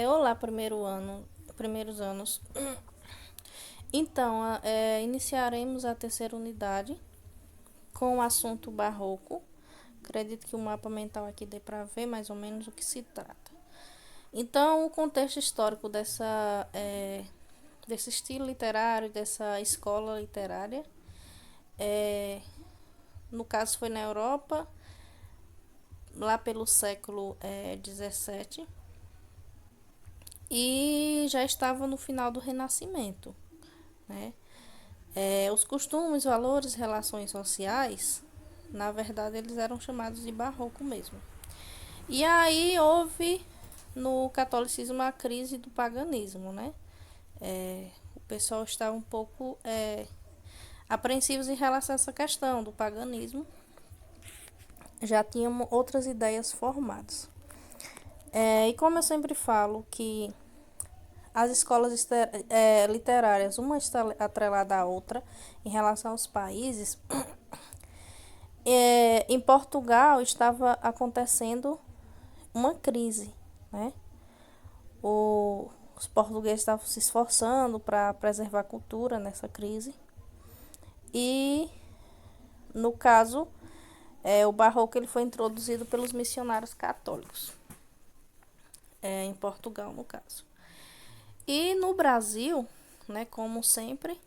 Olá, primeiros anos. Então, iniciaremos a terceira unidade com o assunto barroco. Acredito que o mapa mental aqui dê para ver mais ou menos o que se trata. Então, o contexto histórico desse estilo literário, dessa escola literária, é, no caso foi na Europa, lá pelo século XVII, e já estava no final do Renascimento, né? Os costumes, valores, relações sociais, na verdade, eles eram chamados de barroco mesmo. E aí houve no catolicismo a crise do paganismo, né? O pessoal estava um pouco apreensivos em relação a essa questão do paganismo. Já tinham outras ideias formadas. E como eu sempre falo que as escolas literárias, uma está atrelada à outra em relação aos países, em Portugal estava acontecendo uma crise, né? Os portugueses estavam se esforçando para preservar a cultura nessa crise. E, no caso, o barroco ele foi introduzido pelos missionários católicos, em Portugal, no caso. E no Brasil, né, como sempre,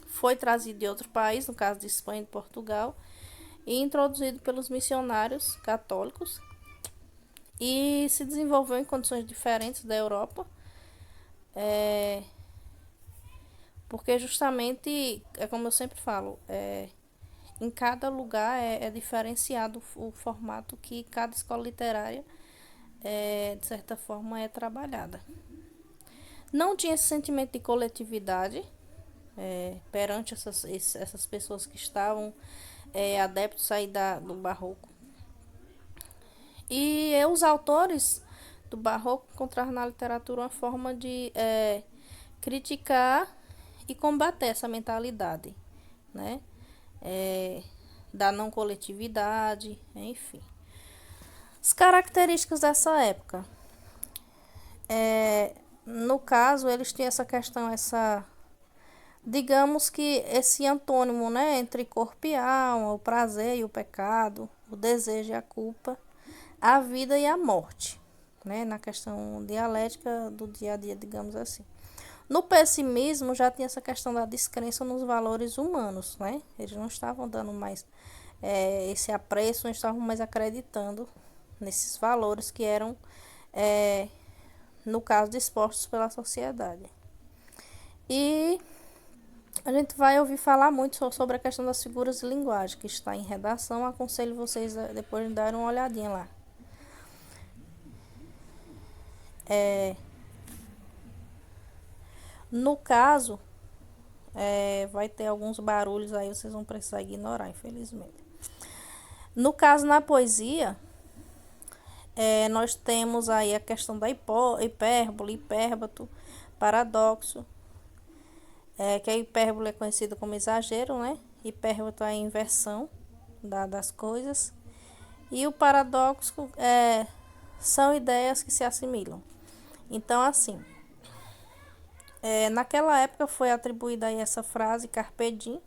foi trazido de outro país, no caso de Espanha e de Portugal, e introduzido pelos missionários católicos e se desenvolveu em condições diferentes da Europa, é, porque justamente, é como eu sempre falo, em cada lugar é diferenciado o formato que cada escola literária, de certa forma, é trabalhada. Não tinha esse sentimento de coletividade perante essas pessoas que estavam adeptos aí do barroco. E os autores do barroco encontraram na literatura uma forma de criticar e combater essa mentalidade, né? Da não coletividade, enfim. As características dessa época. No caso, eles tinham essa questão, digamos que esse antônimo, né, entre corpo e alma, o prazer e o pecado, o desejo e a culpa, a vida e a morte, né, na questão dialética do dia a dia, digamos assim. No pessimismo já tinha essa questão da descrença nos valores humanos, né? Eles não estavam dando mais esse apreço, não estavam mais acreditando nesses valores que eram, no caso, dispostos pela sociedade. E a gente vai ouvir falar muito sobre a questão das figuras de linguagem, que está em redação. Aconselho vocês a depois de darem uma olhadinha lá. No caso, vai ter alguns barulhos aí, vocês vão precisar ignorar, infelizmente. No caso, na poesia, nós temos aí a questão da hipérbole, hipérbato, paradoxo, que a hipérbole é conhecida como exagero, né? Hipérbato é a inversão das coisas. E o paradoxo são ideias que se assimilam. Então, assim, naquela época foi atribuída aí essa frase carpe diem,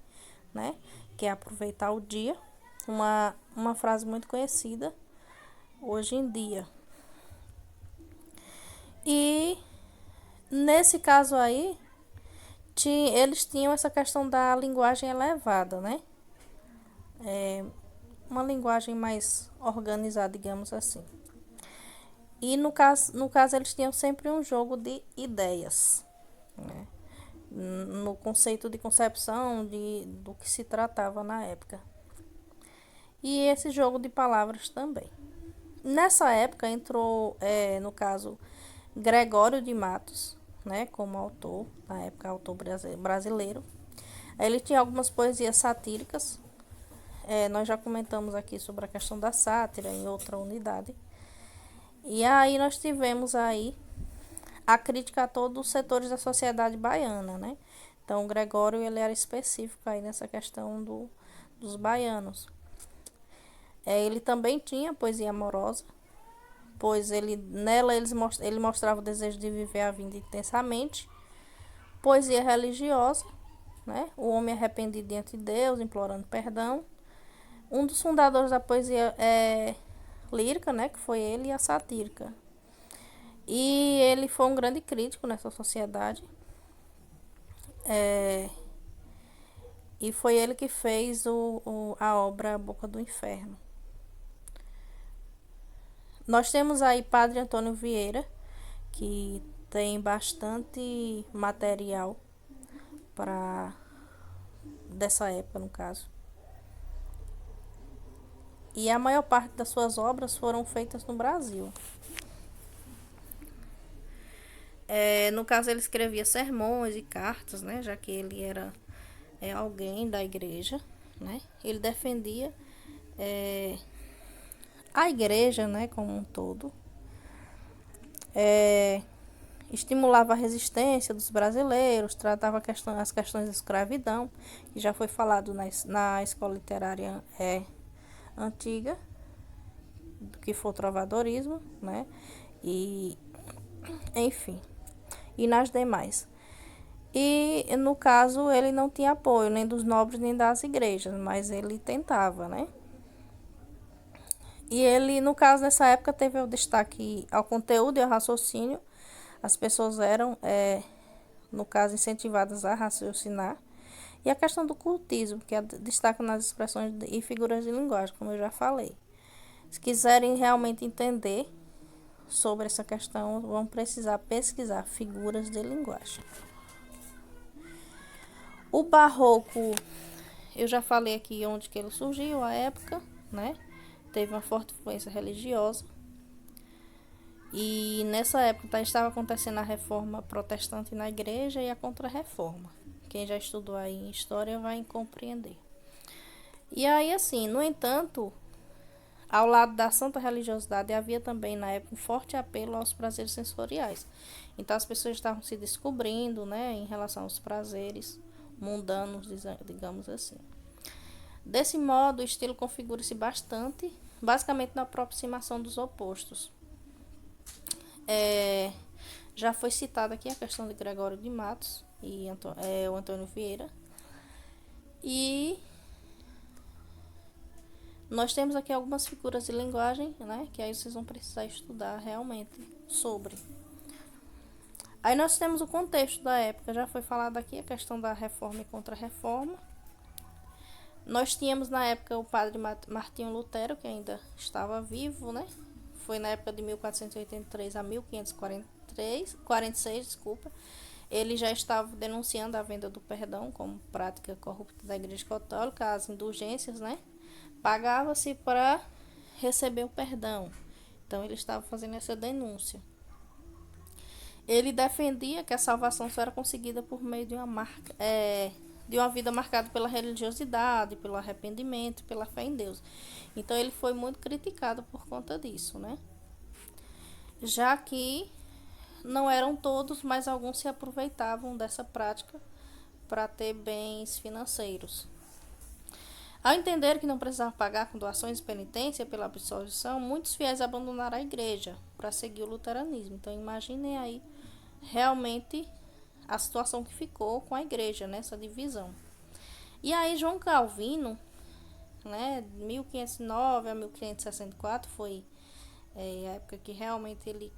né? Que é aproveitar o dia. Uma frase muito conhecida hoje em dia. E nesse caso aí, eles tinham essa questão da linguagem elevada, né? Uma linguagem mais organizada, digamos assim. E no caso eles tinham sempre um jogo de ideias, né? No conceito de concepção do que se tratava na época. E esse jogo de palavras também. Nessa época entrou, no caso, Gregório de Matos, né, como autor, na época autor brasileiro. Ele tinha algumas poesias satíricas. Nós já comentamos aqui sobre a questão da sátira em outra unidade. E aí nós tivemos aí a crítica a todos os setores da sociedade baiana, né? Então o Gregório ele era específico aí nessa questão dos baianos. Ele também tinha poesia amorosa, pois ele mostrava o desejo de viver a vida intensamente. Poesia religiosa, né? O homem arrependido diante de Deus, implorando perdão. Um dos fundadores da poesia lírica, né? Que foi ele, e a satírica. E ele foi um grande crítico nessa sociedade. E foi ele que fez a obra Boca do Inferno. Nós temos aí Padre Antônio Vieira, que tem bastante material para dessa época, no caso. E a maior parte das suas obras foram feitas no Brasil. No caso, ele escrevia sermões e cartas, né? Já que ele era alguém da igreja, né? Ele defendia a igreja, né, como um todo. Estimulava a resistência dos brasileiros, tratava as questões da escravidão, que já foi falado na escola literária antiga, do que foi o trovadorismo, né? E, enfim, e nas demais. E, no caso, ele não tinha apoio nem dos nobres nem das igrejas, mas ele tentava, né? E ele, no caso, nessa época, teve o destaque ao conteúdo e ao raciocínio. As pessoas eram, no caso, incentivadas a raciocinar. E a questão do cultismo, que destaca nas expressões e figuras de linguagem, como eu já falei. Se quiserem realmente entender sobre essa questão, vão precisar pesquisar figuras de linguagem. O barroco, eu já falei aqui onde que ele surgiu, a época, né? Teve uma forte influência religiosa. E nessa época estava acontecendo a reforma protestante na igreja e a contra-reforma. Quem já estudou aí em história vai compreender. E aí, assim, no entanto, ao lado da santa religiosidade, havia também na época um forte apelo aos prazeres sensoriais. Então as pessoas estavam se descobrindo, né, em relação aos prazeres mundanos, digamos assim. Desse modo, o estilo configura-se basicamente na aproximação dos opostos. Já foi citada aqui a questão de Gregório de Matos e o Antônio Vieira. E nós temos aqui algumas figuras de linguagem, né, que aí vocês vão precisar estudar realmente sobre. Aí nós temos o contexto da época, já foi falado aqui a questão da reforma e contra-reforma. Nós tínhamos na época o padre Martinho Lutero, que ainda estava vivo, né? Foi na época de 1483 a 1546, desculpa. Ele já estava denunciando a venda do perdão como prática corrupta da Igreja Católica, as indulgências, né? Pagava-se para receber o perdão. Então ele estava fazendo essa denúncia. Ele defendia que a salvação só era conseguida por meio de uma vida marcada pela religiosidade, pelo arrependimento, pela fé em Deus. Então ele foi muito criticado por conta disso, né? Já que não eram todos, mas alguns se aproveitavam dessa prática para ter bens financeiros. Ao entender que não precisavam pagar com doações e penitência pela absolvição, muitos fiéis abandonaram a igreja para seguir o luteranismo. Então imaginem aí realmente a situação que ficou com a igreja nessa divisão. E aí João Calvino, né, 1509 a 1564 foi a época que realmente ele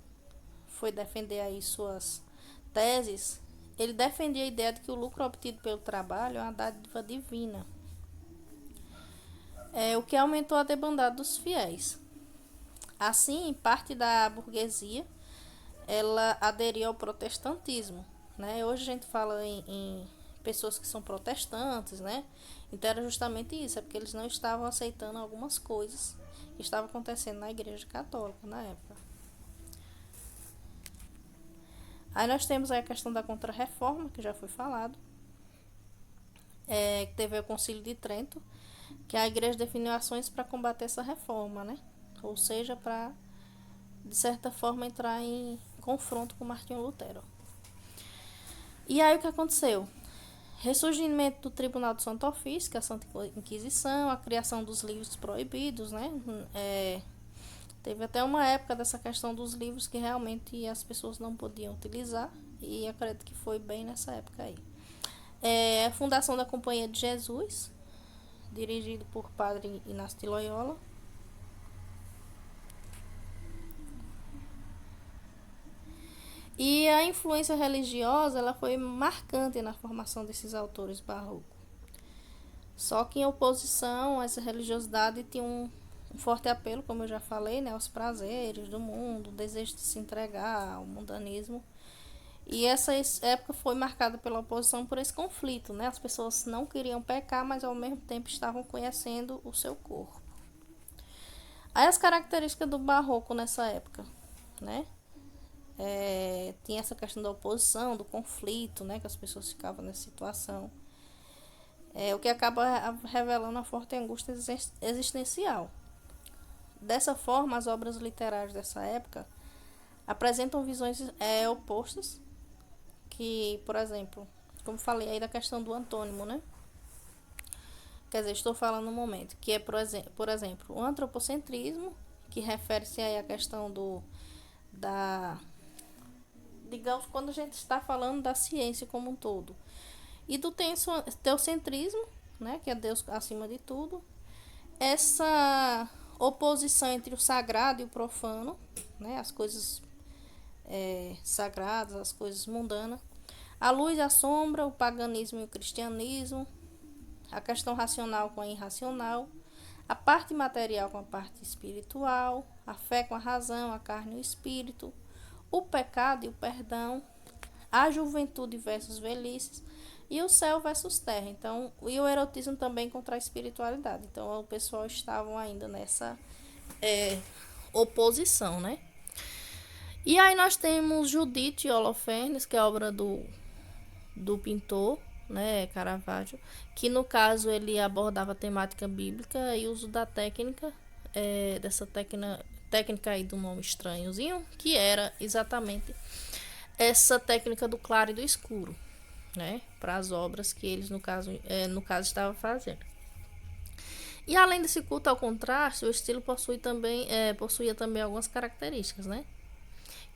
foi defender aí suas teses. Ele defendia a ideia de que o lucro obtido pelo trabalho é uma dádiva divina, o que aumentou a debandada dos fiéis. Assim, parte da burguesia ela aderiu ao protestantismo, né? Hoje a gente fala em pessoas que são protestantes, né? Então era justamente isso, porque eles não estavam aceitando algumas coisas que estavam acontecendo na Igreja Católica na época. Aí nós temos aí a questão da contra-reforma, que já foi falado, que teve o Concílio de Trento, que a Igreja definiu ações para combater essa reforma, né? Ou seja, para, de certa forma, entrar em confronto com Martinho Lutero. E aí o que aconteceu? Ressurgimento do Tribunal do Santo Ofício, que é a Santa Inquisição, a criação dos livros proibidos, né? Teve até uma época dessa questão dos livros que realmente as pessoas não podiam utilizar, e acredito que foi bem nessa época aí. A fundação da Companhia de Jesus, dirigido por Padre Inácio de Loyola. E a influência religiosa ela foi marcante na formação desses autores barrocos. Só que em oposição a essa religiosidade tinha um forte apelo, como eu já falei, né, aos prazeres do mundo, o desejo de se entregar ao mundanismo. E essa época foi marcada pela oposição por esse conflito, né? As pessoas não queriam pecar, mas ao mesmo tempo estavam conhecendo o seu corpo. Aí as características do barroco nessa época, né? Tinha essa questão da oposição, do conflito, né? Que as pessoas ficavam nessa situação. O que acaba revelando uma forte angústia existencial. Dessa forma, as obras literárias dessa época apresentam visões opostas, que, por exemplo, como falei aí da questão do antônimo, né? Quer dizer, estou falando no momento, que é, por exemplo, o antropocentrismo, que refere-se aí à questão digamos, quando a gente está falando da ciência como um todo. E do teocentrismo, né, que é Deus acima de tudo. Essa oposição entre o sagrado e o profano, né, as coisas sagradas, as coisas mundanas. A luz e a sombra, o paganismo e o cristianismo, a questão racional com a irracional, a parte material com a parte espiritual, a fé com a razão, a carne e o espírito, o pecado e o perdão, a juventude versus velhices e o céu versus terra. Então, e o erotismo também contra a espiritualidade. Então, o pessoal estavam ainda nessa oposição, né? E aí nós temos Judite e Holofernes, que é a obra do pintor, né, Caravaggio, que no caso ele abordava a temática bíblica e o uso da técnica, dessa técnica aí do nome estranhozinho, que era exatamente essa técnica do claro e do escuro, né, para as obras que eles no caso estavam fazendo. E além desse culto ao contraste, o estilo possuía também algumas características, né,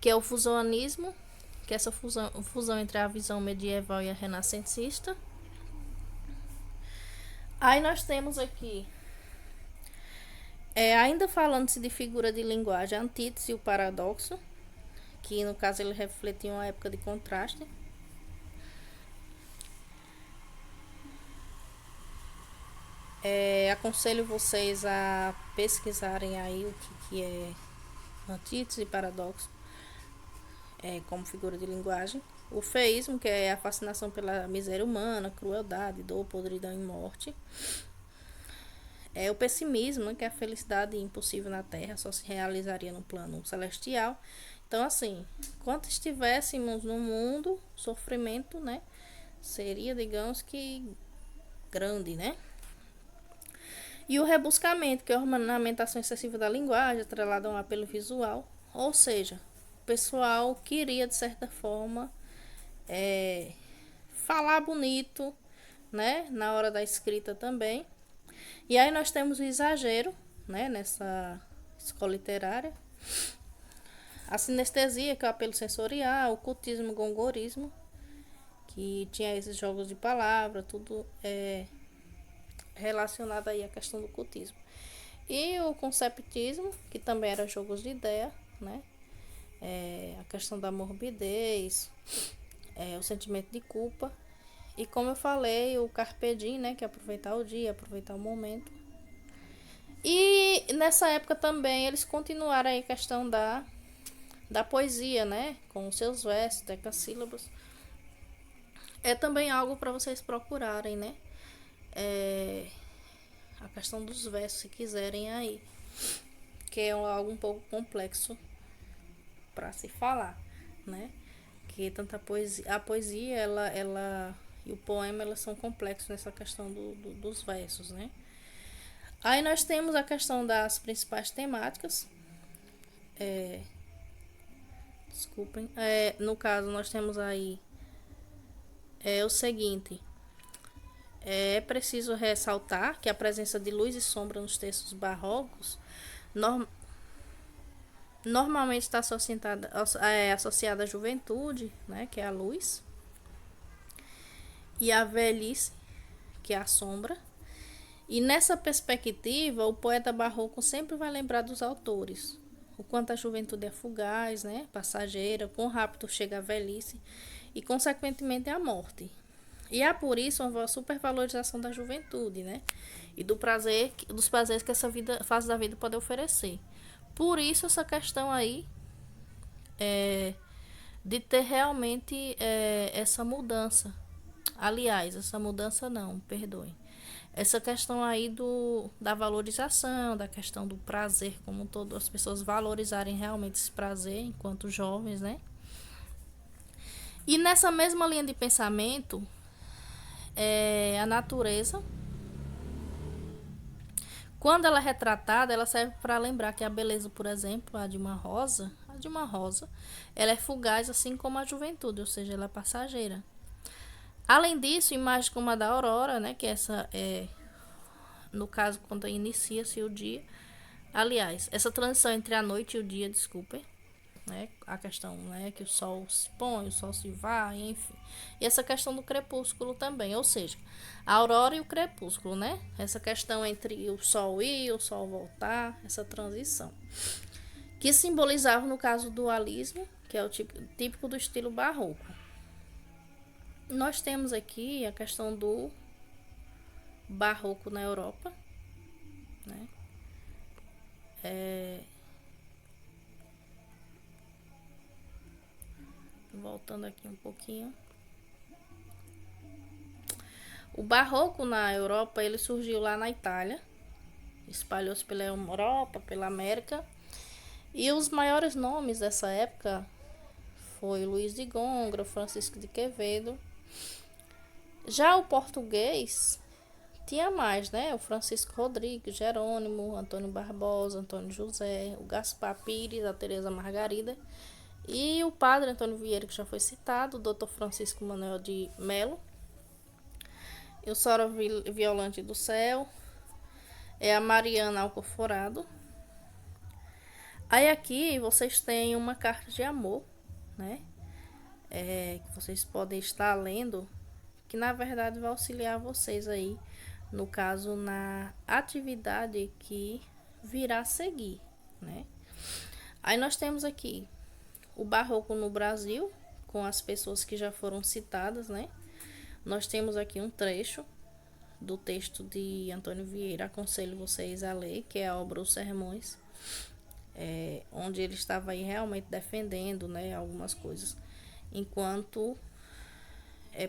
que é o fusionismo, que é essa fusão entre a visão medieval e a renascentista. Aí nós temos aqui, ainda falando-se de figura de linguagem, a antítese e o paradoxo, que no caso ele refletia uma época de contraste. Aconselho vocês a pesquisarem aí o que é antítese e paradoxo como figura de linguagem. O feísmo, que é a fascinação pela miséria humana, crueldade, dor, podridão e morte. O pessimismo, que é a felicidade impossível na Terra, só se realizaria no plano celestial. Então, assim, enquanto estivéssemos no mundo, sofrimento, né, seria, digamos que, grande, né? E o rebuscamento, que é a ornamentação excessiva da linguagem, atrelada a um apelo visual. Ou seja, o pessoal queria, de certa forma, falar bonito, né, na hora da escrita também. E aí nós temos o exagero, né, nessa escola literária. A sinestesia, que é o apelo sensorial, o cultismo, o gongorismo, que tinha esses jogos de palavra, tudo relacionado aí à questão do cultismo. E o conceptismo, que também era jogos de ideia, né? A questão da morbidez, o sentimento de culpa. E como eu falei, o carpe diem, né? Que é aproveitar o dia, aproveitar o momento. E nessa época também eles continuaram aí a questão da poesia, né? Com os seus versos, decassílabos. É também algo para vocês procurarem, né? A questão dos versos, se quiserem aí. Que é algo um pouco complexo para se falar, né? Que tanto a poesia ela e o poema elas são complexos nessa questão dos versos, né? Aí nós temos a questão das principais temáticas. Desculpem. No caso, nós temos aí o seguinte. É preciso ressaltar que a presença de luz e sombra nos textos barrocos Normalmente está associada à juventude, né, que é a luz, e à velhice, que é a sombra. E nessa perspectiva, o poeta barroco sempre vai lembrar dos autores. O quanto a juventude é fugaz, né, passageira, quão rápido chega a velhice e, consequentemente, a morte. E há por isso uma supervalorização da juventude, né? E dos prazeres que essa fase da vida pode oferecer. Por isso essa questão aí é, de ter realmente essa mudança. Aliás, essa mudança não, perdoe. Essa questão aí da valorização, da questão do prazer, como todas as pessoas valorizarem realmente esse prazer enquanto jovens, né? E nessa mesma linha de pensamento, a natureza, quando ela é retratada, ela serve para lembrar que a beleza, por exemplo, a de uma rosa, ela é fugaz assim como a juventude, ou seja, ela é passageira. Além disso, imagens como a da aurora, né, que essa é no caso quando inicia-se o dia. Aliás, essa transição entre a noite e o dia, desculpem, né, a questão, né, que o sol se põe, o sol se vai, enfim. E essa questão do crepúsculo também, ou seja, a aurora e o crepúsculo, né? Essa questão entre o sol ir, o sol voltar, essa transição. Que simbolizava, no caso, o dualismo, que é o típico do estilo barroco. Nós temos aqui a questão do barroco na Europa, né? Voltando aqui um pouquinho. O barroco na Europa, ele surgiu lá na Itália, espalhou-se pela Europa, pela América, e os maiores nomes dessa época foi Luís de Gongra, Francisco de Quevedo. Já o português tinha mais, né? O Francisco Rodrigues, Jerônimo, Antônio Barbosa, Antônio José, o Gaspar Pires, a Teresa Margarida e o padre Antônio Vieira, que já foi citado, o Dr. Francisco Manuel de Melo, e o Sora Violante do Céu, é a Mariana Alcoforado. Aí aqui vocês têm uma carta de amor, né? Que vocês podem estar lendo, que na verdade vai auxiliar vocês aí, no caso, na atividade que virá a seguir, né? Aí nós temos aqui o barroco no Brasil, com as pessoas que já foram citadas, né? Nós temos aqui um trecho do texto de Antônio Vieira, aconselho vocês a ler, que é a obra Os Sermões, onde ele estava aí realmente defendendo, né, algumas coisas, enquanto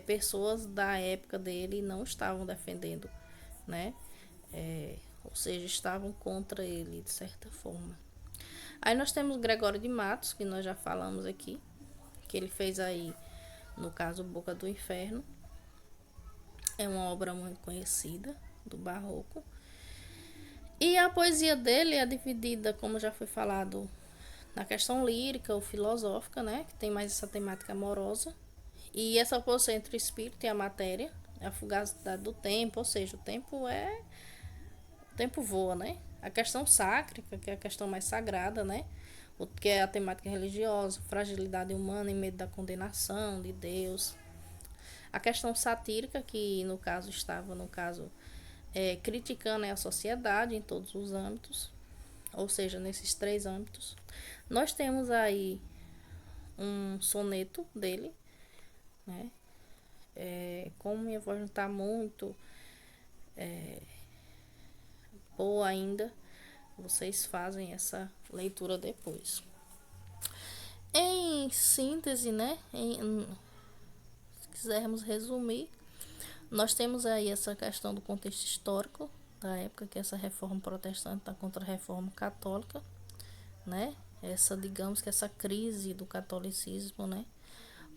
pessoas da época dele não estavam defendendo, né? Ou seja, estavam contra ele de certa forma. Aí nós temos Gregório de Matos, que nós já falamos aqui, que ele fez aí, no caso, Boca do Inferno. É uma obra muito conhecida do barroco. E a poesia dele é dividida, como já foi falado, na questão lírica ou filosófica, né? Que tem mais essa temática amorosa. E essa oposição entre o espírito e a matéria, a fugacidade do tempo, ou seja, o tempo voa, né? A questão sácrica, que é a questão mais sagrada, né? O que é a temática religiosa, fragilidade humana e medo da condenação de Deus. A questão satírica, que no caso estava, criticando a sociedade em todos os âmbitos, ou seja, nesses três âmbitos. Nós temos aí um soneto dele, né? Como minha voz não está muito boa ainda, vocês fazem essa leitura depois. Em síntese, né? Se quisermos resumir, nós temos aí essa questão do contexto histórico da época, que essa reforma protestante está contra a reforma católica, né? Digamos que essa crise do catolicismo, né?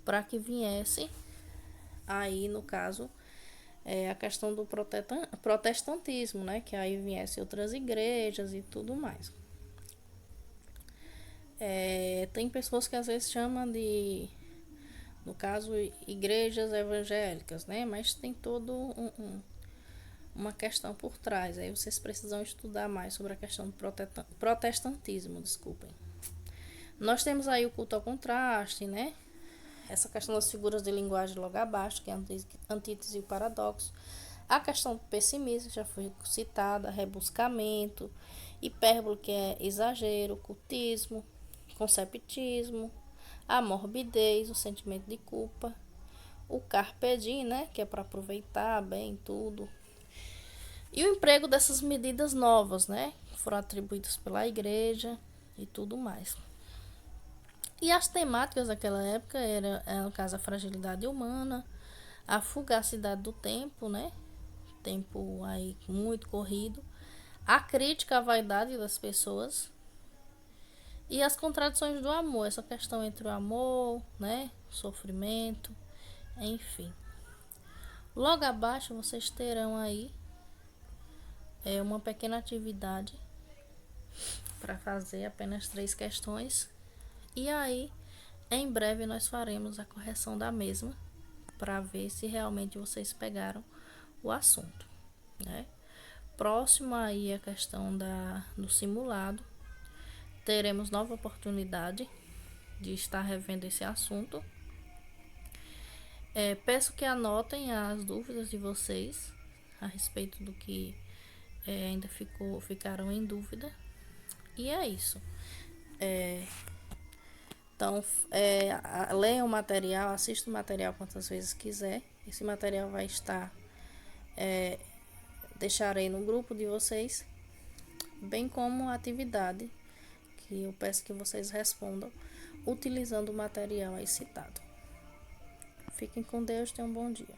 Para que viesse aí, no caso, a questão do protestantismo, né? Que aí viesse outras igrejas e tudo mais. Tem pessoas que às vezes chamam de, no caso, igrejas evangélicas, né? Mas tem todo uma questão por trás. Aí vocês precisam estudar mais sobre a questão do protestantismo, desculpem. Nós temos aí o culto ao contraste, né? Essa questão das figuras de linguagem logo abaixo, que é a antítese e o paradoxo. A questão do pessimismo, que já foi citada, rebuscamento, hipérbole, que é exagero, cultismo, conceptismo, a morbidez, o sentimento de culpa, o carpe diem, né, que é para aproveitar bem tudo, e o emprego dessas medidas novas, né, que foram atribuídas pela igreja e tudo mais. E as temáticas daquela época eram, no caso, a fragilidade humana, a fugacidade do tempo, né, tempo aí muito corrido, a crítica à vaidade das pessoas e as contradições do amor, essa questão entre o amor, né, o sofrimento, enfim. Logo abaixo vocês terão aí uma pequena atividade para fazer, apenas 3 questões. E aí, em breve nós faremos a correção da mesma para ver se realmente vocês pegaram o assunto, né? Próximo aí a questão do simulado, teremos nova oportunidade de estar revendo esse assunto. Peço que anotem as dúvidas de vocês a respeito do que ainda ficaram em dúvida. E é isso. Então, leiam o material, assistam o material quantas vezes quiser. Esse material vai estar, deixarei no grupo de vocês, bem como a atividade, que eu peço que vocês respondam utilizando o material aí citado. Fiquem com Deus, tenham um bom dia.